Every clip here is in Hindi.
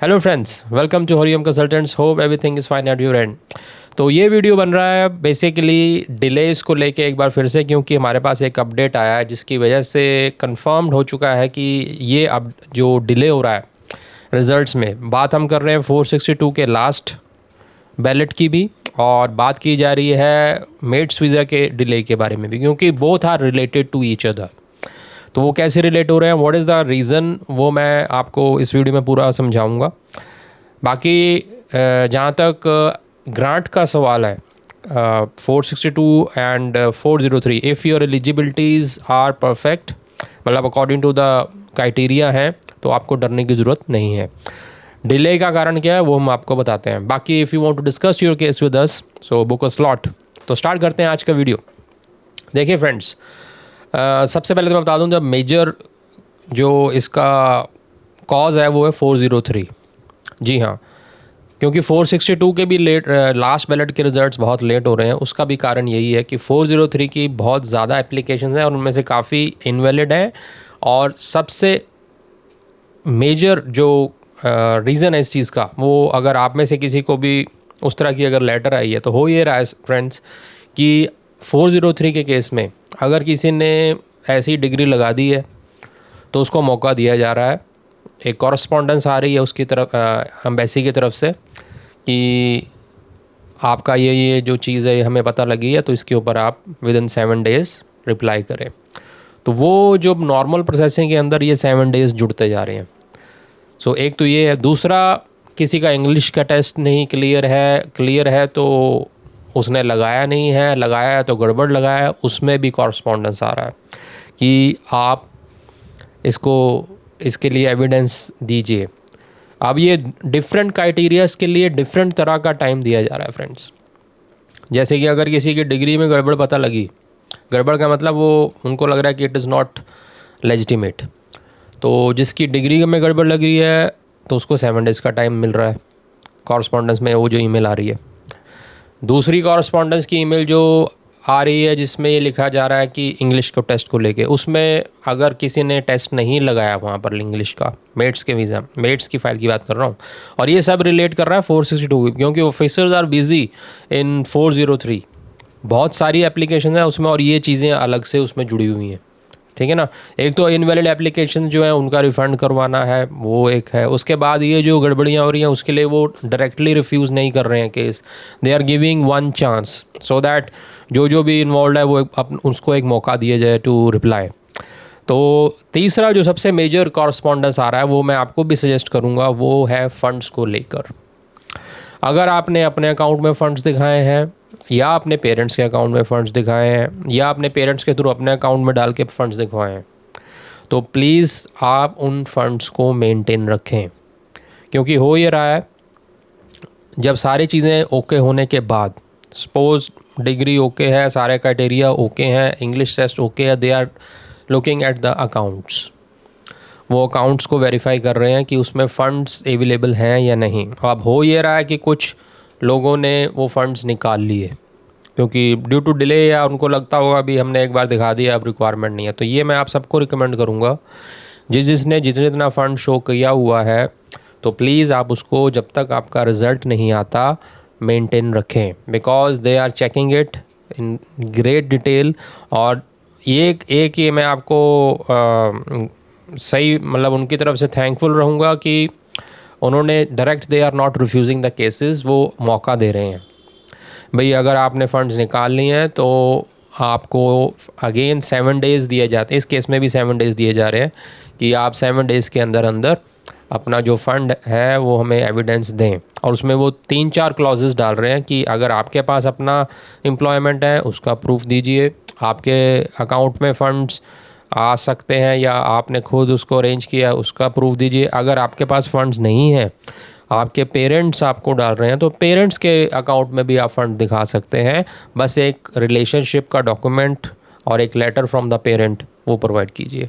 Hello friends, welcome to Hariom consultants. Hope everything is fine at your end. तो ये वीडियो बन रहा है बेसिकली डिलेज़ को लेके एक बार फिर से, क्योंकि हमारे पास एक अपडेट आया है जिसकी वजह से कंफर्म्ड हो चुका है कि ये अब जो डिले हो रहा है रिज़ल्ट्स में, बात हम कर रहे हैं 462 के लास्ट बैलेट की भी, और बात की जा रही है मेट्स वीज़ा के डिले के बारे में भी, क्योंकि both are related to each other. तो वो कैसे रिलेट हो रहे हैं, व्हाट इज़ द रीज़न, वो मैं आपको इस वीडियो में पूरा समझाऊंगा। बाकी जहाँ तक ग्रांट का सवाल है, 462 and 403, if your eligibilities are perfect, मतलब अकॉर्डिंग टू द क्राइटेरिया है, तो आपको डरने की ज़रूरत नहीं है। डिले का कारण क्या है वो हम आपको बताते हैं। बाकी if you want to discuss your case with us, so book a slot. तो स्टार्ट करते हैं आज का वीडियो। देखिए फ्रेंड्स, सबसे पहले तो मैं बता दूं, जब मेजर जो इसका कॉज है वो है 403। जी हाँ, क्योंकि 462 के भी लेट, लास्ट बैलेट के रिजल्ट्स बहुत लेट हो रहे हैं। उसका भी कारण यही है कि 403 की बहुत ज़्यादा एप्लीकेशंस हैं और उनमें से काफ़ी इनवैलिड हैं। और सबसे मेजर जो रीज़न है इस चीज़ का, वो अगर आप में से किसी को भी उस तरह की अगर लेटर आई है, तो हो ये रहा है फ्रेंड्स कि 403 के केस में अगर किसी ने ऐसी डिग्री लगा दी है तो उसको मौका दिया जा रहा है। एक कॉरस्पॉन्डेंस आ रही है उसकी तरफ, एम्बेसी की तरफ से, कि आपका ये जो चीज़ है हमें पता लगी है, तो इसके ऊपर आप विद इन 7 डेज़ रिप्लाई करें। तो वो जो नॉर्मल प्रोसेसिंग के अंदर ये 7 डेज़ जुड़ते जा रहे हैं। सो एक तो ये है। दूसरा, किसी का इंग्लिश का टेस्ट नहीं क्लियर है तो उसने लगाया नहीं है, लगाया है तो गड़बड़ लगाया है, उसमें भी कॉरस्पॉन्डेंस आ रहा है कि आप इसके लिए एविडेंस दीजिए। अब ये डिफरेंट क्राइटेरियाज़ के लिए डिफरेंट तरह का टाइम दिया जा रहा है फ्रेंड्स। जैसे कि अगर किसी की डिग्री में गड़बड़ पता लगी, गड़बड़ का मतलब वो उनको लग रहा है कि इट इज़ नॉट लेजिटिमेट, तो जिसकी डिग्री में गड़बड़ लग रही है तो उसको 7 डेज़ का टाइम मिल रहा है कॉरस्पॉन्डेंस में, वो जो ईमेल आ रही है। दूसरी कॉरस्पॉन्डेंस की ईमेल जो आ रही है जिसमें ये लिखा जा रहा है कि इंग्लिश को टेस्ट को लेके, उसमें अगर किसी ने टेस्ट नहीं लगाया वहाँ पर इंग्लिश का, मेट्स के वीज़ा, मेट्स की फ़ाइल की बात कर रहा हूँ, और ये सब रिलेट कर रहा है 462 की, क्योंकि ऑफिसर्स आर बिजी इन 403। बहुत सारी एप्लीकेशन है उसमें और ये चीज़ें अलग से उसमें जुड़ी हुई हैं, ठीक है ना। एक तो इनवैलिड एप्लीकेशन जो है उनका रिफ़ंड करवाना है, वो एक है। उसके बाद ये जो गड़बड़ियाँ हो रही हैं उसके लिए वो डायरेक्टली रिफ्यूज़ नहीं कर रहे हैं case, they are giving one chance so that जो भी इन्वॉल्व है वो उसको एक मौका दिया जाए टू रिप्लाई। तो तीसरा जो सबसे मेजर कॉरस्पॉन्डेंस आ रहा है वो मैं आपको भी सजेस्ट करूँगा, वो है फ़ंड्स को लेकर। अगर आपने अपने अकाउंट में फ़ंड्स दिखाए हैं, या अपने पेरेंट्स के अकाउंट में फ़ंड्स दिखाए हैं, या अपने पेरेंट्स के थ्रू अपने अकाउंट में डाल के फ़ंड्स दिखवाए हैं, तो प्लीज़ आप उन फ़ंड्स को मेंटेन रखें। क्योंकि हो ये रहा है, जब सारी चीज़ें ओके होने के बाद, सपोज़ डिग्री ओके है, सारे क्राइटेरिया ओके हैं, इंग्लिश टेस्ट ओके है, they are looking at the accounts, वो अकाउंट्स को वेरीफाई कर रहे हैं कि उसमें फ़ंड्स अवेलेबल हैं या नहीं। अब हो ये रहा है कि कुछ लोगों ने वो फ़ंड्स निकाल लिए क्योंकि ड्यू टू डिले, या उनको लगता होगा अभी हमने एक बार दिखा दिया, अब रिक्वायरमेंट नहीं है। तो ये मैं आप सबको रिकमेंड करूँगा, जिसने जितना फ़ंड शो किया हुआ है, तो प्लीज़ आप उसको जब तक आपका रिज़ल्ट नहीं आता मेंटेन रखें, because they are checking it in great detail. और ये मैं आपको सही, मतलब उनकी तरफ से थैंकफुल रहूँगा कि उन्होंने direct, they are not refusing the cases, वो मौका दे रहे हैं। भाई अगर आपने फ़ंड्स निकाल लिए हैं तो आपको अगेन 7 डेज़ दिए जाते हैं, इस केस में भी 7 डेज़ दिए जा रहे हैं कि आप 7 डेज़ के अंदर अंदर अपना जो फ़ंड है वो हमें एविडेंस दें। और उसमें वो 3-4 क्लॉजेस डाल रहे हैं कि अगर आपके पास अपना एम्प्लॉयमेंट है उसका प्रूफ दीजिए, आपके अकाउंट में फ़ंड्स आ सकते हैं या आपने खुद उसको अरेंज किया उसका प्रूफ दीजिए। अगर आपके पास फ़ंड्स नहीं हैं, आपके पेरेंट्स आपको डाल रहे हैं, तो पेरेंट्स के अकाउंट में भी आप फ़ंड दिखा सकते हैं। बस एक रिलेशनशिप का डॉक्यूमेंट और एक लेटर फ्रॉम द पेरेंट वो प्रोवाइड कीजिए।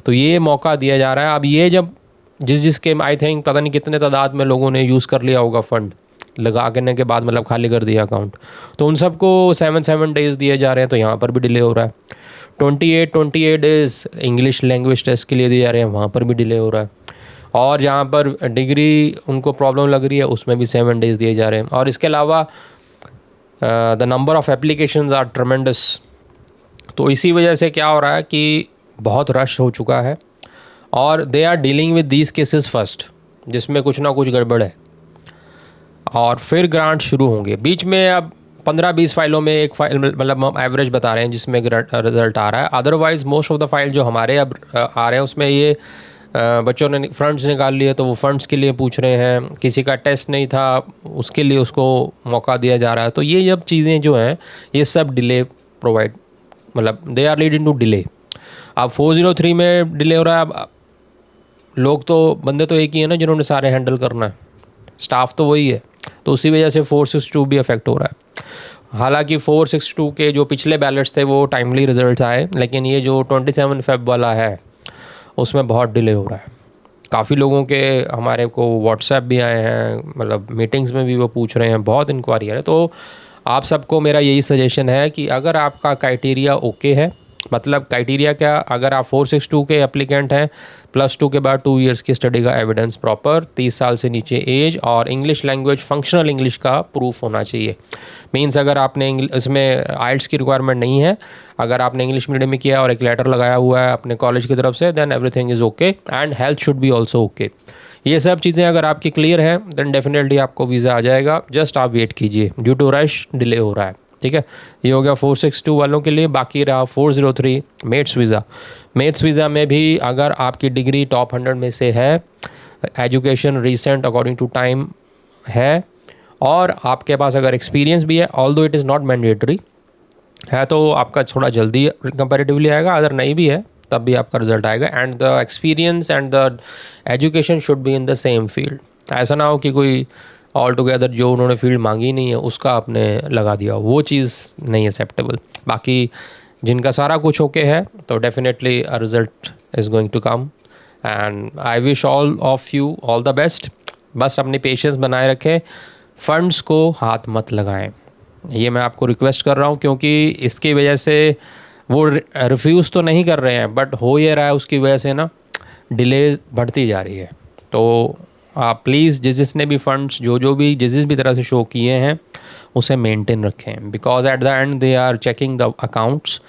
तो ये मौका दिया जा रहा है। अब ये जब जिसके आई थिंक पता नहीं कितने तादाद में लोगों ने यूज़ कर लिया होगा फ़ंड लगा करने के बाद, मतलब खाली कर दिया अकाउंट, तो उन सबको 7 डेज़ दिए जा रहे हैं। तो यहाँ पर भी डिले हो रहा है। 28 डेज़ इंग्लिश लैंग्वेज टेस्ट के लिए दिए जा रहे हैं, वहाँ पर भी डिले हो रहा है। और जहाँ पर डिग्री उनको प्रॉब्लम लग रही है उसमें भी 7 days दिए जा रहे हैं। और इसके अलावा the number of applications are tremendous. तो इसी वजह से क्या हो रहा है कि बहुत रश हो चुका है और they are dealing with these cases first, जिसमें कुछ ना कुछ गड़बड़ है, और फिर ग्रांट शुरू होंगे। बीच में अब 15-20 फाइलों में एक फ़ाइल, मतलब हम एवरेज बता रहे हैं जिसमें रिज़ल्ट आ रहा है। Otherwise most of the file जो हमारे अब आ रहे हैं उसमें ये बच्चों ने फंड्स निकाल लिए तो वो फंड्स के लिए पूछ रहे हैं, किसी का टेस्ट नहीं था उसके लिए उसको मौका दिया जा रहा है। तो ये जब चीज़ें जो हैं ये सब डिले प्रोवाइड, मतलब they are leading to delay. अब 403 में डिले हो रहा है। अब लोग तो बंदे तो एक ही है ना जिन्होंने सारे हैंडल करना है, स्टाफ तो वही है, तो उसी वजह से 462 भी अफेक्ट हो रहा है। हालांकि 462 के जो पिछले बैलेट्स थे वो टाइमली रिजल्ट्स आए, लेकिन ये जो 27 Feb वाला है उसमें बहुत डिले हो रहा है। काफ़ी लोगों के हमारे को व्हाट्सएप भी आए हैं, मतलब मीटिंग्स में भी वो पूछ रहे हैं, बहुत इंक्वायरी है। तो आप सबको मेरा यही सजेशन है कि अगर आपका क्राइटेरिया ओके है, मतलब क्राइटेरिया क्या, अगर आप 462 के एप्लीकेंट हैं, +2 के बाद 2 years की स्टडी का एविडेंस प्रॉपर, 30 साल से नीचे एज, और इंग्लिश लैंग्वेज फंक्शनल इंग्लिश का प्रूफ होना चाहिए। मींस अगर आपने इसमें आइल्स की रिक्वायरमेंट नहीं है, अगर आपने इंग्लिश मीडियम में किया और एक लेटर लगाया हुआ है अपने कॉलेज की तरफ से, then everything is okay and health should be also okay. ये सब चीज़ें अगर आपकी क्लियर हैं देन डेफिनेटली आपको वीज़ा आ जाएगा। जस्ट आप वेट कीजिए, ड्यू टू रश डिले हो रहा है। ठीक है, ये हो गया 462 वालों के लिए। बाकी रहा 403 मेट्स वीज़ा। मेट्स वीज़ा में भी अगर आपकी डिग्री टॉप 100 में से है, education recent according to time है, और आपके पास अगर एक्सपीरियंस भी है, although it is not mandatory है, तो आपका थोड़ा जल्दी कंपैरेटिवली आएगा। अगर नहीं भी है तब भी आपका रिजल्ट आएगा। And the experience and the education should be in the same field. ऐसा ना हो कि कोई ऑल टुगेदर जो उन्होंने फील्ड मांगी नहीं है उसका आपने लगा दिया, वो चीज़ नहीं एक्सेप्टेबल। बाकी जिनका सारा कुछ ओके है तो definitely a result is going to come and I wish all of you all the best. बस अपनी पेशेंस बनाए रखें, फंड्स को हाथ मत लगाएं, ये मैं आपको रिक्वेस्ट कर रहा हूँ, क्योंकि इसकी वजह से वो रिफ्यूज़ तो नहीं कर रहे हैं, बट हो ये रहा है उसकी वजह से ना डिले बढ़ती जा रही है। तो आप प्लीज़ जिसने भी फंड्स जो भी जिस भी तरह से शो किए हैं उसे मेंटेन रखें, because at the end they are checking the accounts,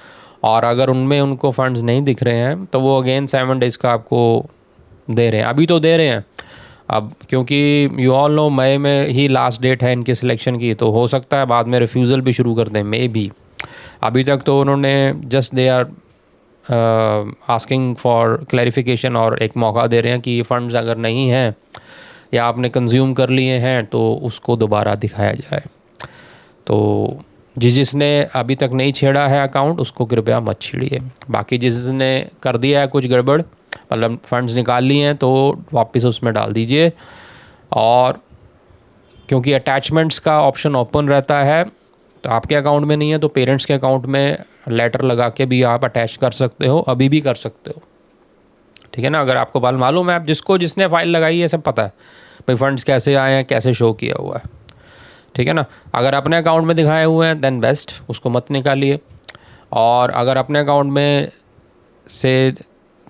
और अगर उनमें उनको फंड्स नहीं दिख रहे हैं तो वो अगेन 7 days का आपको दे रहे हैं। अभी तो दे रहे हैं, अब क्योंकि यू ऑल नो मई में ही लास्ट डेट है इनकी सिलेक्शन की, तो हो सकता है बाद में रिफ्यूज़ल भी शुरू कर दें, मे भी। अभी तक तो उन्होंने just they are asking for clarification, और एक मौका दे रहे हैं कि ये फ़ंड्स अगर नहीं हैं या आपने कंज्यूम कर लिए हैं तो उसको दोबारा दिखाया जाए। तो जिसने अभी तक नहीं छेड़ा है अकाउंट उसको कृपया मत छेड़िए। बाकी जिसने कर दिया है कुछ गड़बड़, मतलब फ़ंड्स निकाल लिए हैं, तो वापस उसमें डाल दीजिए। और क्योंकि अटैचमेंट्स का ऑप्शन ओपन रहता है, तो आपके अकाउंट में नहीं है तो पेरेंट्स के अकाउंट में लेटर लगा के भी आप अटैच कर सकते हो, अभी भी कर सकते हो। ठीक है ना, अगर आपको बाल मालूम है, आप जिसने फ़ाइल लगाई है सब पता है भाई फ़ंड्स कैसे आए हैं, कैसे शो किया हुआ है। ठीक है ना, अगर अपने अकाउंट में दिखाए हुए हैं देन बेस्ट, उसको मत निकालिए। और अगर अपने अकाउंट में से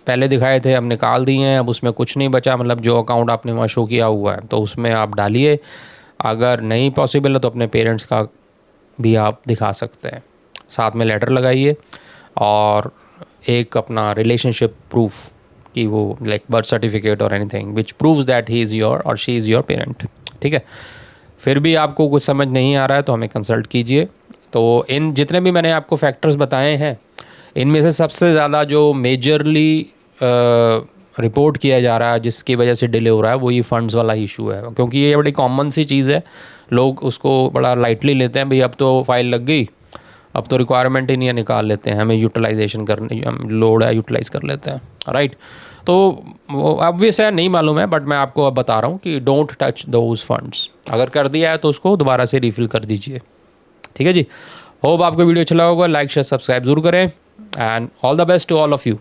पहले दिखाए थे अब निकाल दिए हैं, अब उसमें कुछ नहीं बचा, मतलब जो अकाउंट आपने वहाँ शो किया हुआ है तो उसमें आप डालिए। अगर नहीं पॉसिबल है तो अपने पेरेंट्स का भी आप दिखा सकते हैं, साथ में लेटर लगाइए और एक अपना रिलेशनशिप प्रूफ कि वो लाइक बर्थ सर्टिफिकेट और anything which proves that he is your और शी इज़ योर पेरेंट। ठीक है, फिर भी आपको कुछ समझ नहीं आ रहा है तो हमें कंसल्ट कीजिए। तो इन जितने भी मैंने आपको फैक्टर्स बताए हैं, इनमें से सबसे ज़्यादा जो मेजरली रिपोर्ट किया जा रहा है जिसकी वजह से डिले हो रहा है वो ये फ़ंड्स वाला इशू है, क्योंकि ये बड़ी कॉमन सी चीज़ है, लोग उसको बड़ा लाइटली लेते हैं। भाई अब तो फाइल लग गई, अब तो रिक्वायरमेंट ही नहीं है, निकाल लेते हैं, हमें यूटिलाइजेशन करने लोड है, यूटिलाइज़ कर लेते हैं। राइट, तो वो ऑब्वियस है, नहीं मालूम है, बट मैं आपको अब बता रहा हूँ कि डोंट टच दोज फंड्स। अगर कर दिया है तो उसको दोबारा से रिफ़िल कर दीजिए। ठीक है जी, होप आपको वीडियो अच्छा लगा होगा, लाइक शेयर सब्सक्राइब जरूर करें and all the best to all of you.